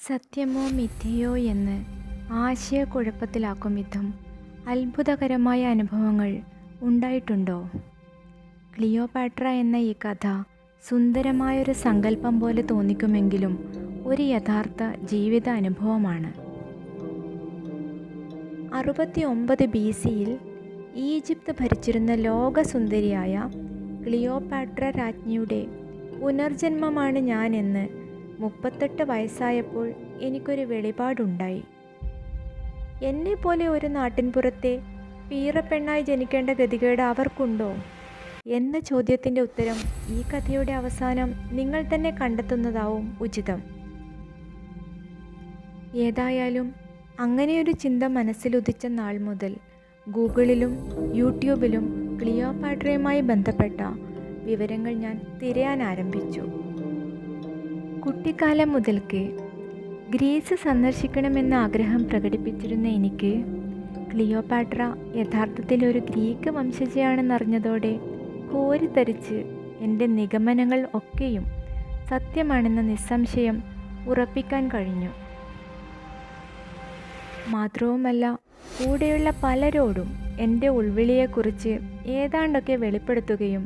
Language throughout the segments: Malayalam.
സത്യമോ മിഥ്യയോ എന്ന് ആശയക്കുഴപ്പത്തിലാക്കും വിധം അത്ഭുതകരമായ അനുഭവങ്ങൾ ഉണ്ടായിട്ടുണ്ടോ? ക്ലിയോപാട്ര എന്ന ഈ കഥ സുന്ദരമായൊരു സങ്കല്പം പോലെ തോന്നിക്കുമെങ്കിലും ഒരു യഥാർത്ഥ ജീവിത അനുഭവമാണ്. 69 BC-യിൽ ഈജിപ്ത് ഭരിച്ചിരുന്ന ലോകസുന്ദരിയായ ക്ലിയോപാട്ര രാജ്ഞിയുടെ പുനർജന്മമാണ് ഞാനെന്ന് 38 വയസ്സായപ്പോൾ എനിക്കൊരു വെളിപാടുണ്ടായി. എന്നെപ്പോലെ ഒരു നാട്ടിൻപുറത്തെ പീറപ്പെണ്ണായി ജനിക്കേണ്ട ഗതികേട് അവർക്കുണ്ടോ എന്ന ചോദ്യത്തിൻ്റെ ഉത്തരം ഈ കഥയുടെ അവസാനം നിങ്ങൾ തന്നെ കണ്ടെത്തുന്നതാവും ഉചിതം. ഏതായാലും അങ്ങനെയൊരു ചിന്ത മനസ്സിലുദിച്ച നാൾ മുതൽ ഗൂഗിളിലും യൂട്യൂബിലും ക്ലിയോപാട്രയുമായി ബന്ധപ്പെട്ട വിവരങ്ങൾ ഞാൻ തിരയാൻ ആരംഭിച്ചു. കുട്ടിക്കാലം മുതൽക്ക് ഗ്രീസ് സന്ദർശിക്കണമെന്ന ആഗ്രഹം പ്രകടിപ്പിച്ചിരുന്ന എനിക്ക് ക്ലിയോപാട്ര യഥാർത്ഥത്തിൽ ഒരു ഗ്രീക്ക് വംശജയാണെന്നറിഞ്ഞതോടെ കോരിത്തരിച്ച് എൻ്റെ നിഗമനങ്ങൾ ഒക്കെയും സത്യമാണെന്ന നിസ്സംശയം ഉറപ്പിക്കാൻ കഴിഞ്ഞു. മാത്രവുമല്ല, കൂടെയുള്ള പലരോടും എൻ്റെ ഉൾവിളിയെക്കുറിച്ച് ഏതാണ്ടൊക്കെ വെളിപ്പെടുത്തുകയും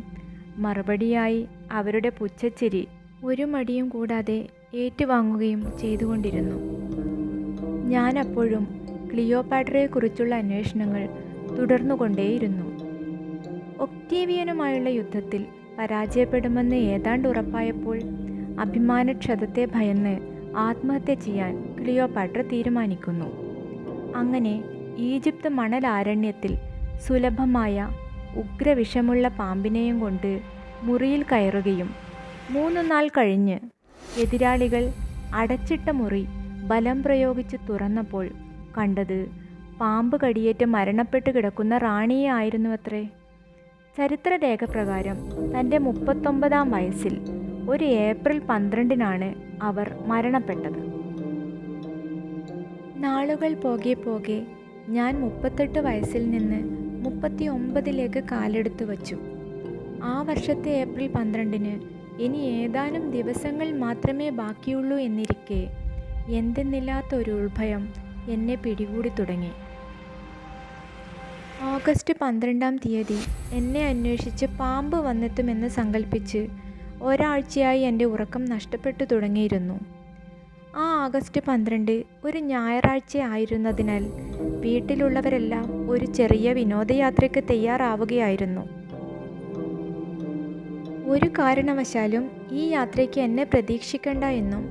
മറുപടിയായി അവരുടെ പുച്ഛച്ചിരി ഒരു മടിയും കൂടാതെ ഏറ്റുവാങ്ങുകയും ചെയ്തുകൊണ്ടിരുന്നു. ഞാനപ്പോഴും ക്ലിയോപാട്രയെക്കുറിച്ചുള്ള അന്വേഷണങ്ങൾ തുടർന്നുകൊണ്ടേയിരുന്നു. ഒക്ടേവിയനുമായുള്ള യുദ്ധത്തിൽ പരാജയപ്പെടുമെന്ന് ഏതാണ്ട് ഉറപ്പായപ്പോൾ അഭിമാനക്ഷതത്തെ ഭയന്ന് ആത്മഹത്യ ചെയ്യാൻ ക്ലിയോപാട്ര തീരുമാനിക്കുന്നു. അങ്ങനെ ഈജിപ്ത് മണലാരണ്യത്തിൽ സുലഭമായ ഉഗ്രവിഷമുള്ള പാമ്പിനെയും കൊണ്ട് മുറിയിൽ കയറുകയും 3 നാൾ കഴിഞ്ഞ് എതിരാളികൾ അടച്ചിട്ട മുറി ബലം പ്രയോഗിച്ച് തുറന്നപ്പോൾ കണ്ടത് പാമ്പ് കടിയേറ്റ് മരണപ്പെട്ട് കിടക്കുന്ന റാണിയെ ആയിരുന്നുവത്രേ. ചരിത്രരേഖ പ്രകാരം തൻ്റെ 39-ാം വയസ്സിൽ ഒരു ഏപ്രിൽ 12-നാണ് അവർ മരണപ്പെട്ടത്. നാളുകൾ പോകെ പോകെ ഞാൻ 38 വയസ്സിൽ നിന്ന് 39-ലേക്ക് കാലെടുത്തു വച്ചു. ആ വർഷത്തെ ഏപ്രിൽ 12-ന് ഇനി ഏതാനും ദിവസങ്ങൾ മാത്രമേ ബാക്കിയുള്ളൂ എന്നിരിക്കെ എന്തെന്നില്ലാത്തൊരു ഉൾഭയം എന്നെ പിടികൂടി തുടങ്ങി. ഓഗസ്റ്റ് 12-ാം തീയതി എന്നെ അന്വേഷിച്ച് പാമ്പ് വന്നെത്തുമെന്ന് സങ്കല്പിച്ച് ഒരാഴ്ചയായി എൻ്റെ ഉറക്കം നഷ്ടപ്പെട്ടു തുടങ്ങിയിരുന്നു. ആ ആഗസ്റ്റ് 12 ഒരു ഞായറാഴ്ച ആയിരുന്നതിനാൽ വീട്ടിലുള്ളവരെല്ലാം ഒരു ചെറിയ വിനോദയാത്രയ്ക്ക് തയ്യാറാവുകയായിരുന്നു. ഒരു കാരണവശാലും ഈ യാത്രയ്ക്ക് എന്നെ പ്രതീക്ഷിക്കണ്ട എന്നും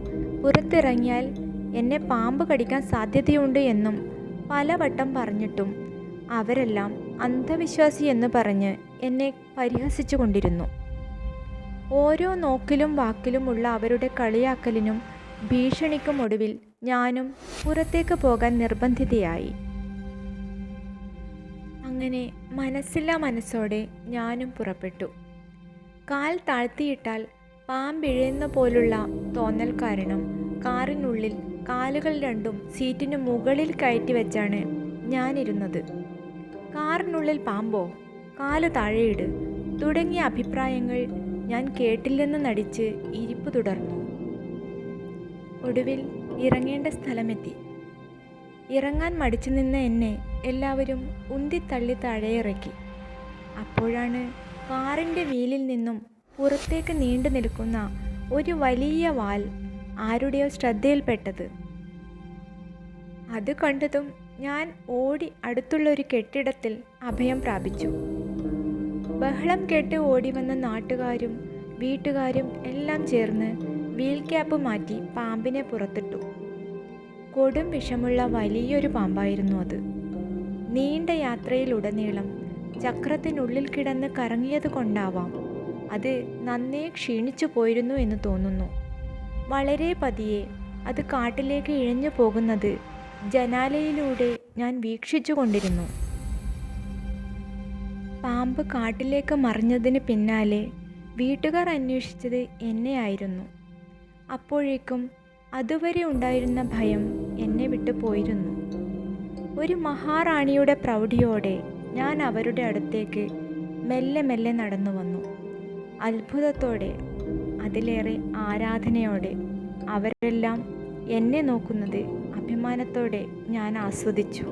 പുറത്തിറങ്ങിയാൽ എന്നെ പാമ്പ് കടിക്കാൻ സാധ്യതയുണ്ട് എന്നും പലവട്ടം പറഞ്ഞിട്ടും അവരെല്ലാം അന്ധവിശ്വാസി എന്ന് പറഞ്ഞ് എന്നെ പരിഹസിച്ചു കൊണ്ടിരുന്നു. ഓരോ നോക്കിലും വാക്കിലുമുള്ള അവരുടെ കളിയാക്കലിനും ഭീഷണിക്കും ഒടുവിൽ ഞാനും പുറത്തേക്ക് പോകാൻ നിർബന്ധിതയായി. അങ്ങനെ മനസ്സില്ലാ മനസ്സോടെ ഞാനും പുറപ്പെട്ടു. കാൽ താഴ്ത്തിയിട്ടാൽ പാമ്പിഴയുന്ന പോലുള്ള തോന്നൽ കാരണം കാറിനുള്ളിൽ കാലുകൾ രണ്ടും സീറ്റിന് മുകളിൽ കയറ്റി വെച്ചാണ് ഞാനിരുന്നത്. കാറിനുള്ളിൽ പാമ്പോ, കാല് താഴെയിട് തുടങ്ങിയ അഭിപ്രായങ്ങൾ ഞാൻ കേട്ടില്ലെന്ന് നടിച്ച് ഇരിപ്പ് തുടർന്നു. ഒടുവിൽ ഇറങ്ങേണ്ട സ്ഥലമെത്തി. ഇറങ്ങാൻ മടിച്ചു നിന്ന എന്നെ എല്ലാവരും ഉന്തിത്തള്ളി താഴെയിറക്കി. അപ്പോഴാണ് കാറിൻ്റെ വീലിൽ നിന്നും പുറത്തേക്ക് നീണ്ടു നിൽക്കുന്ന ഒരു വലിയ വാൽ ആരുടെയോ ശ്രദ്ധയിൽപ്പെട്ടത്. അത് കണ്ടതും ഞാൻ ഓടി അടുത്തുള്ള ഒരു കെട്ടിടത്തിൽ അഭയം പ്രാപിച്ചു. ബഹളം കേട്ട് ഓടി വന്ന നാട്ടുകാരും വീട്ടുകാരും എല്ലാം ചേർന്ന് വീൽ ക്യാപ്പ് മാറ്റി പാമ്പിനെ പുറത്തിട്ടു. കൊടും വിഷമുള്ള വലിയൊരു പാമ്പായിരുന്നു അത്. നീണ്ട യാത്രയിലുടനീളം ചക്രത്തിനുള്ളിൽ കിടന്ന് കറങ്ങിയത് കൊണ്ടാവാം അത് നന്നേ ക്ഷീണിച്ചു പോയിരുന്നു എന്ന് തോന്നുന്നു. വളരെ പതിയെ അത് കാട്ടിലേക്ക് ഇഴഞ്ഞു പോകുന്നത് ജനാലയിലൂടെ ഞാൻ വീക്ഷിച്ചു കൊണ്ടിരുന്നു. പാമ്പ് കാട്ടിലേക്ക് മറിഞ്ഞതിന് പിന്നാലെ വീട്ടുകാർ അന്വേഷിച്ചത് എന്നെയായിരുന്നു. അപ്പോഴേക്കും അതുവരെ ഉണ്ടായിരുന്ന ഭയം എന്നെ വിട്ടു പോയിരുന്നു. ഒരു മഹാറാണിയുടെ പ്രൗഢിയോടെ ഞാൻ അവരുടെ അടുത്തേക്ക് മെല്ലെ മെല്ലെ നടന്നു വന്നു. അത്ഭുതത്തോടെ, അതിലേറെ ആരാധനയോടെ അവരെല്ലാം എന്നെ നോക്കുന്നത് അഭിമാനത്തോടെ ഞാൻ ആസ്വദിച്ചു.